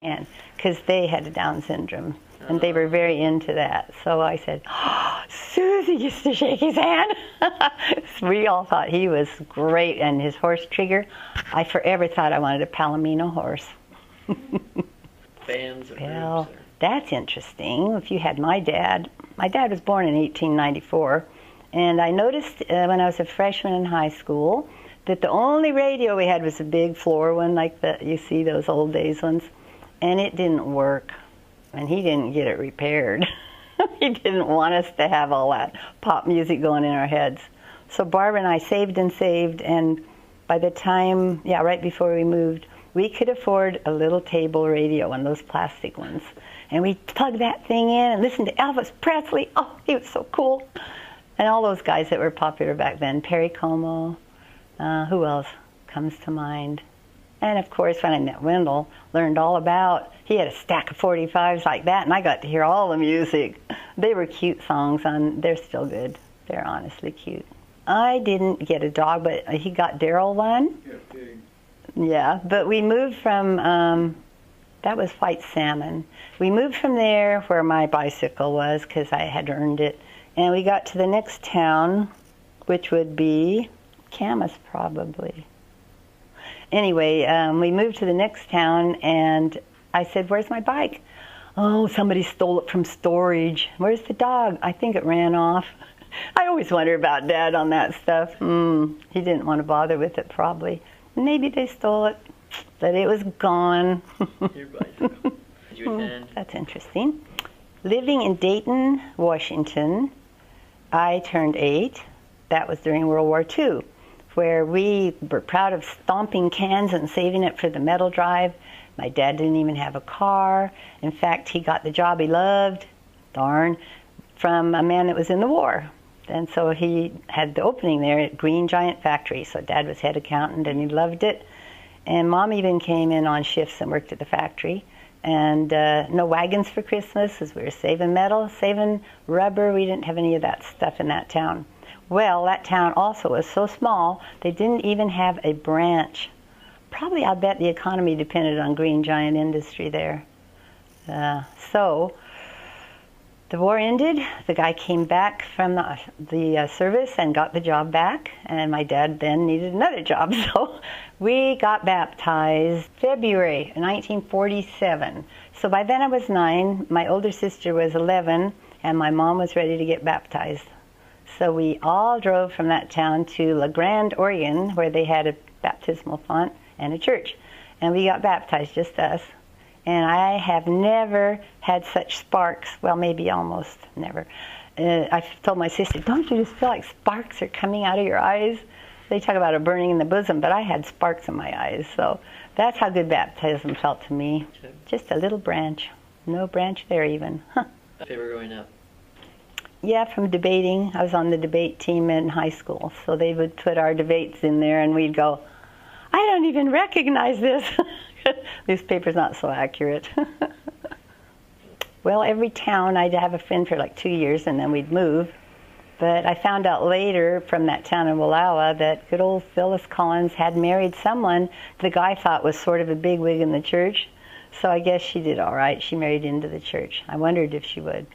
And because they had Down syndrome, and they were very into that. So I said, oh, Susie used to shake his hand. We all thought he was great, and his horse Trigger, I forever thought I wanted a Palomino horse. Bands or Well, groups? Or? that's interesting. If you had my dad was born in 1894, and I noticed when I was a freshman in high school that the only radio we had was a big floor one, like that you see those old days ones, and it didn't work, and he didn't get it repaired. He didn't want us to have all that pop music going in our heads. So Barbara and I saved and saved, and by the time, right before we moved, we could afford a little table radio, one of those plastic ones. And we'd plug that thing in and listen to Elvis Presley. Oh, he was so cool. And all those guys that were popular back then, Perry Como, who else comes to mind? And of course, when I met Wendell, learned all about, he had a stack of 45s like that, and I got to hear all the music. They were cute songs, and they're still good. They're honestly cute. I didn't get a dog, but he got Daryl one. Yeah, but we moved from, that was White Salmon. We moved from there where my bicycle was, because I had earned it, and we got to the next town, which would be Camas probably. Anyway, we moved to the next town, and I said, where's my bike? Oh, somebody stole it from storage. Where's the dog? I think it ran off. I always wonder about Dad on that stuff. He didn't want to bother with it, probably. Maybe they stole it, but it was gone. Your bicycle. Did you attend? That's interesting. Living in Dayton, Washington, I turned 8. That was during World War II, where we were proud of stomping cans and saving it for the metal drive. My dad didn't even have a car. In fact, he got the job he loved, darn, from a man that was in the war. And so he had the opening there at Green Giant Factory. So Dad was head accountant, and he loved it. And Mom even came in on shifts and worked at the factory. And no wagons for Christmas, as we were saving metal, saving rubber. We didn't have any of that stuff in that town. Well, that town also was so small, they didn't even have a branch. Probably, I bet the economy depended on Green Giant industry there. So the war ended. The guy came back from the service and got the job back, and my dad then needed another job. So we got baptized February 1947. So by then I was 9, my older sister was 11, and my mom was ready to get baptized. So we all drove from that town to La Grande, Oregon, where they had a baptismal font and a church. And we got baptized, just us. And I have never had such sparks. Well, maybe almost never. I told my sister, don't you just feel like sparks are coming out of your eyes? They talk about a burning in the bosom, but I had sparks in my eyes. So that's how good baptism felt to me. Just a little branch. No branch there even. They were growing up. Yeah, from debating. I was on the debate team in high school, so they would put our debates in there, and we'd go, I don't even recognize this. Newspaper's not so accurate. Well, every town, I'd have a friend for like 2 years, and then we'd move. But I found out later from that town in Wallowa that good old Phyllis Collins had married someone the guy thought was sort of a bigwig in the church. So I guess she did all right. She married into the church. I wondered if she would.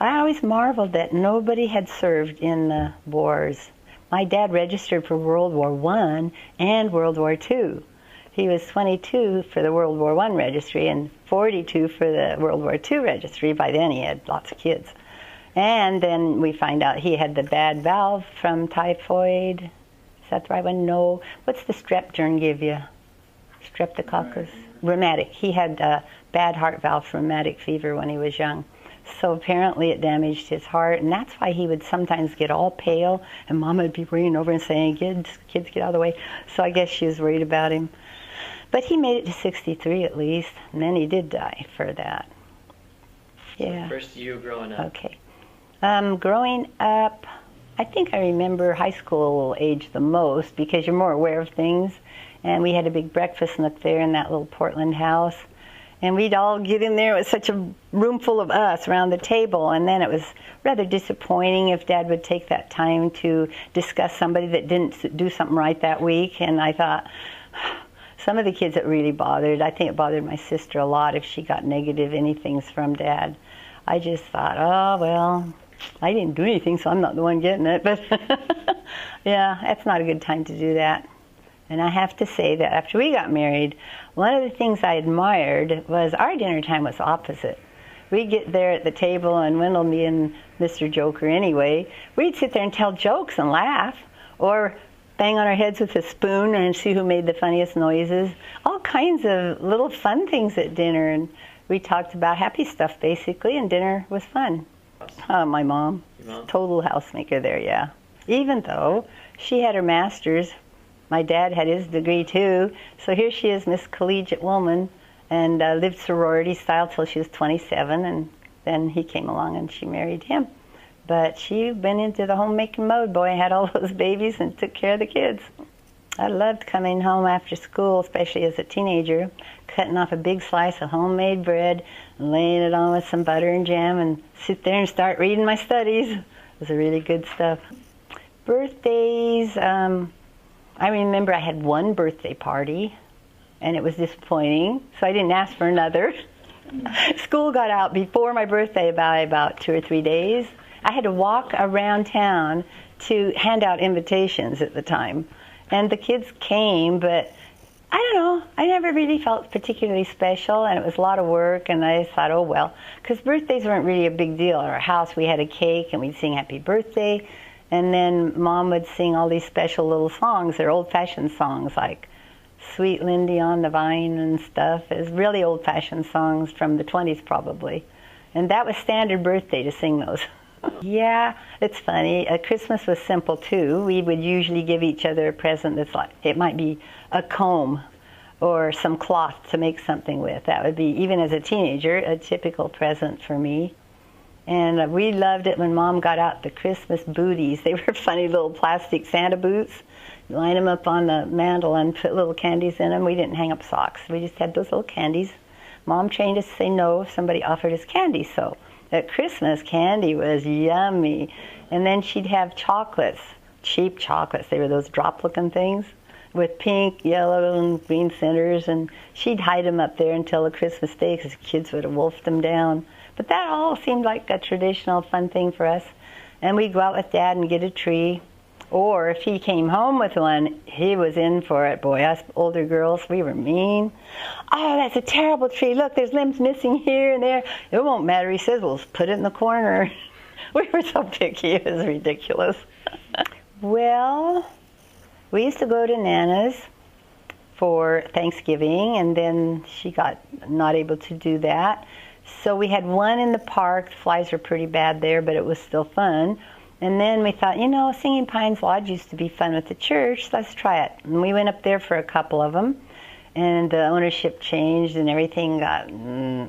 I always marveled that nobody had served in the wars. My dad registered for World War I and World War II. He was 22 for the World War I registry and 42 for the World War II registry. By then he had lots of kids. And then we find out he had the bad valve from typhoid. Is that the right one? No. What's the strep germ give you? Streptococcus? Rheumatic. He had a bad heart valve from rheumatic fever when he was young. So apparently it damaged his heart, and that's why he would sometimes get all pale, and Mama would be bringing over and saying, kids, get out of the way. So I guess she was worried about him. But he made it to 63 at least, and then he did die for that. Yeah. So first you growing up. Okay. Growing up, I think I remember high school age the most, because you're more aware of things. And we had a big breakfast nook there in that little Portland house. And we'd all get in there. It was such a room full of us around the table. And then it was rather disappointing if Dad would take that time to discuss somebody that didn't do something right that week. And I thought, Some of the kids it really bothered. I think it bothered my sister a lot if she got negative anything from Dad. I just thought, oh, well, I didn't do anything, so I'm not the one getting it. But yeah, that's not a good time to do that. And I have to say that after we got married, one of the things I admired was our dinner time was opposite. We'd get there at the table, and Wendell, me and Mr. Joker anyway, we'd sit there and tell jokes and laugh, or bang on our heads with a spoon and see who made the funniest noises. All kinds of little fun things at dinner, and we talked about happy stuff basically, and dinner was fun. My mom, total housemaker there, yeah. Even though she had her master's, my dad had his degree too, so here she is, Miss Collegiate Woman, and lived sorority style till she was 27, and then he came along and she married him. But she went into the homemaking mode, boy, had all those babies and took care of the kids. I loved coming home after school, especially as a teenager, cutting off a big slice of homemade bread and laying it on with some butter and jam and sit there and start reading my studies. It was really good stuff. Birthdays, I remember I had one birthday party, and it was disappointing, so I didn't ask for another. School got out before my birthday by about 2 or 3 days. I had to walk around town to hand out invitations at the time. And the kids came, but I don't know, I never really felt particularly special, and it was a lot of work, and I thought, oh well, because birthdays weren't really a big deal. At our house we had a cake, and we'd sing happy birthday, and then Mom would sing all these special little songs. They're old-fashioned songs, like Sweet Lindy on the Vine and stuff. It was really old-fashioned songs from the 20s probably. And that was standard birthday to sing those. Yeah, it's funny. Christmas was simple too. We would usually give each other a present that's like, it might be a comb or some cloth to make something with. That would be, even as a teenager, a typical present for me. And we loved it when Mom got out the Christmas booties. They were funny little plastic Santa boots. Line them up on the mantle and put little candies in them. We didn't hang up socks. We just had those little candies. Mom trained us to say no if somebody offered us candy. So at Christmas, candy was yummy. And then she'd have chocolates, cheap chocolates. They were those drop-looking things with pink, yellow, and green centers. And she'd hide them up there until the Christmas day because kids would have wolfed them down. But that all seemed like a traditional fun thing for us. And we'd go out with Dad and get a tree. Or if he came home with one, he was in for it. Boy, us older girls, we were mean. Oh, that's a terrible tree. Look, there's limbs missing here and there. It won't matter, he says, we'll put it in the corner. We were so picky, it was ridiculous. Well, we used to go to Nana's for Thanksgiving, and then she got not able to do that. So we had one in the park. The flies were pretty bad there, but it was still fun. And then we thought, you know, Singing Pines Lodge used to be fun with the church. Let's try it. And we went up there for a couple of them. And the ownership changed and everything got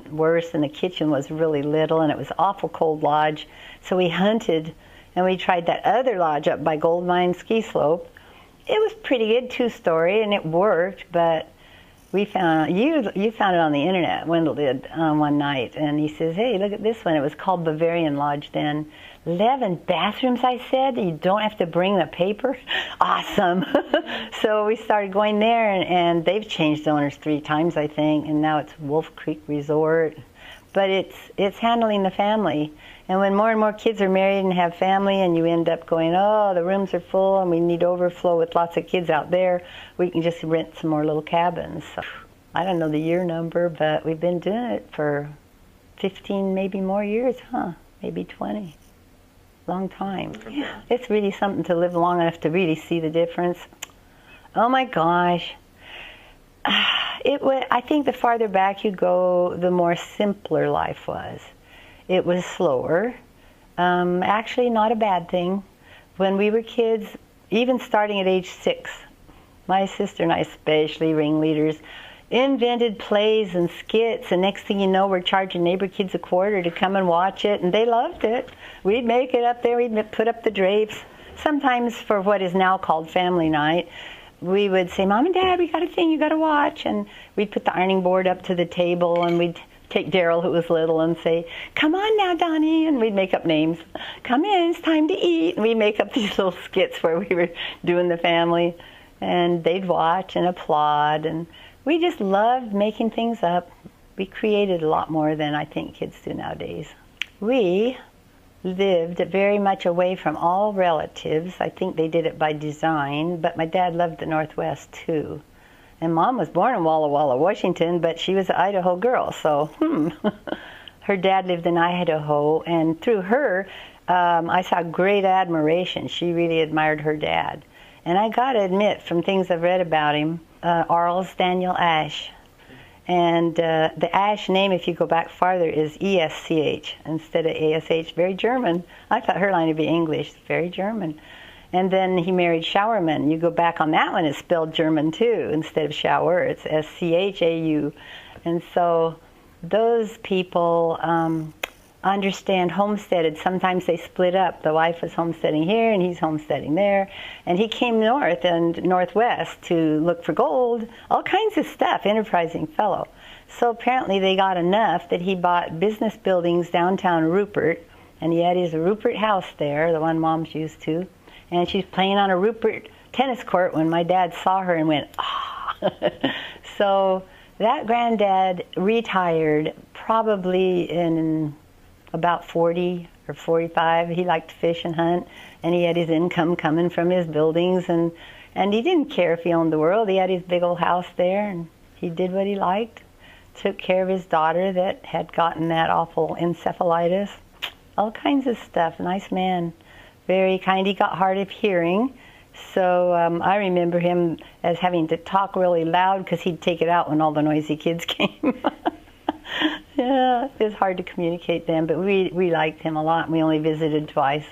worse. And the kitchen was really little. And it was an awful cold lodge. So we hunted and we tried that other lodge up by Gold Mine Ski Slope. It was pretty good, 2-story, and it worked. But we found, you found it on the internet, Wendell did, one night. And he says, hey, look at this one. It was called Bavarian Lodge then. 11 bathrooms, I said. You don't have to bring the paper. Awesome. So we started going there, and they've changed owners 3 times, I think, and now it's Wolf Creek Resort. But it's handling the family. And when more and more kids are married and have family, and you end up going, oh, the rooms are full, and we need overflow with lots of kids out there, we can just rent some more little cabins. So, I don't know the year number, but we've been doing it for 15, maybe more years, huh? Maybe 20. Long time. Yeah, it's really something to live long enough to really see the difference. Oh my gosh. I think the farther back you go, the more simpler life was. It was slower. Actually not a bad thing. When we were kids, even starting at age 6, my sister and I, especially ringleaders, invented plays and skits, and next thing you know, we're charging neighbor kids $0.25 to come and watch it, and they loved it. We'd make it up there, we'd put up the drapes. Sometimes for what is now called family night, we would say, Mom and Dad, we got a thing you got to watch, and we'd put the ironing board up to the table, and we'd take Daryl, who was little, and say, come on now, Donnie, and we'd make up names. Come in, it's time to eat, and we'd make up these little skits where we were doing the family. And they'd watch and applaud, and we just loved making things up. We created a lot more than I think kids do nowadays. We lived very much away from all relatives. I think they did it by design, but my dad loved the Northwest too. And Mom was born in Walla Walla, Washington, but she was an Idaho girl, so her dad lived in Idaho, and through her, I saw great admiration. She really admired her dad. And I got to admit, from things I've read about him, Arles Daniel Ash. And the Ash name, if you go back farther, is E-S-C-H instead of A-S-H. Very German. I thought her line would be English. Very German. And then he married Schauerman. You go back on that one, it's spelled German too. Instead of Schauer, it's S-C-H-A-U. And so those people understand homesteaded. Sometimes they split up. The wife was homesteading here and he's homesteading there. And he came north and northwest to look for gold, all kinds of stuff, enterprising fellow. So apparently they got enough that he bought business buildings downtown Rupert, and he had his Rupert house there, the one Mom's used to. And she's playing on a Rupert tennis court when my dad saw her and went, ah. So that granddad retired probably in about 40 or 45. He liked to fish and hunt, and he had his income coming from his buildings, and he didn't care if he owned the world. He had his big old house there, and he did what he liked. Took care of his daughter that had gotten that awful encephalitis. All kinds of stuff. Nice man. Very kind. He got hard of hearing, so I remember him as having to talk really loud because he'd take it out when all the noisy kids came. Yeah, it was hard to communicate then, but we liked him a lot, and we only visited twice.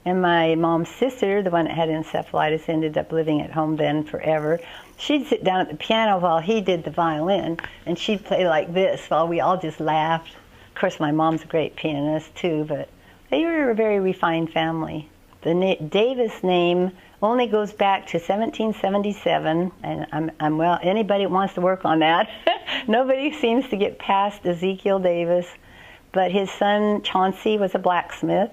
And my mom's sister, the one that had encephalitis, ended up living at home then forever. She'd sit down at the piano while he did the violin, and she'd play like this while we all just laughed. Of course, my mom's a great pianist too, but they were a very refined family. The Davis name only goes back to 1777, and I'm well, anybody that wants to work on that. Nobody seems to get past Ezekiel Davis, but his son Chauncey was a blacksmith,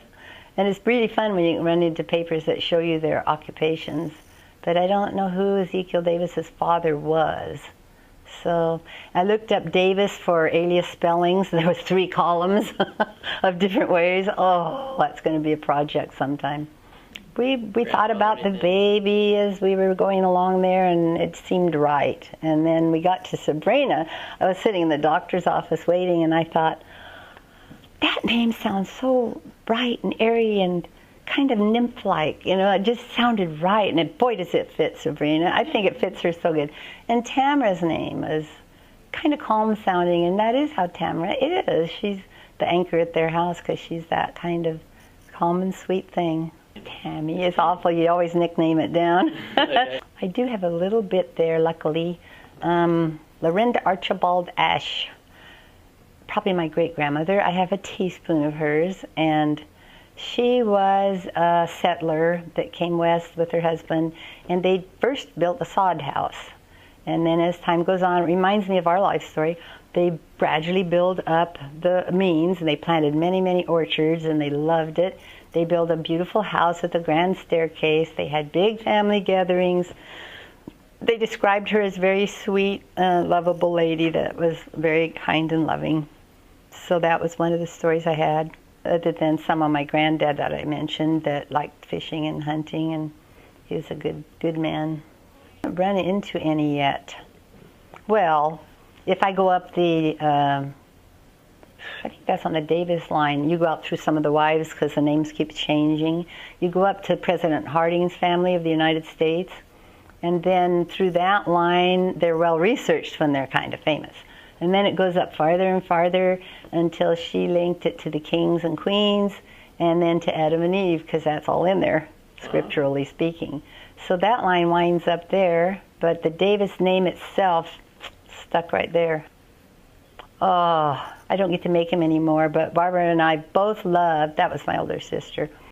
and it's really fun when you run into papers that show you their occupations, but I don't know who Ezekiel Davis's father was. So I looked up Davis for alias spellings. There was 3 columns of different ways. Oh, that's going to be a project sometime. We thought about the baby as we were going along there, and it seemed right. And then we got to Sabrina. I was sitting in the doctor's office waiting, and I thought, that name sounds so bright and airy and kind of nymph-like. You know, it just sounded right. And boy, does it fit Sabrina. I think it fits her so good. And Tamara's name is kind of calm sounding, and that is how Tamara is. She's the anchor at their house because she's that kind of calm and sweet thing. Tammy is awful. You always nickname it down. Okay. I do have a little bit there, luckily. Lorinda Archibald Ash, probably my great-grandmother. I have a teaspoon of hers, and she was a settler that came west with her husband, and they first built a sod house. And then as time goes on, it reminds me of our life story. They gradually build up the means, and they planted many, many orchards, and they loved it. They built a beautiful house with a grand staircase. They had big family gatherings. They described her as a very sweet, lovable lady that was very kind and loving. So that was one of the stories I had, other than some of my granddad that I mentioned that liked fishing and hunting, and he was a good man. I haven't run into any yet. Well, if I go up the, I think that's on the Davis line. You go out through some of the wives because the names keep changing. You go up to President Harding's family of the United States, and then through that line, they're well researched when they're kind of famous. And then it goes up farther and farther until she linked it to the kings and queens, and then to Adam and Eve, because that's all in there, scripturally speaking. So that line winds up there, but the Davis name itself stuck right there. Oh, I don't get to make him anymore, but Barbara and I both loved, that was my older sister,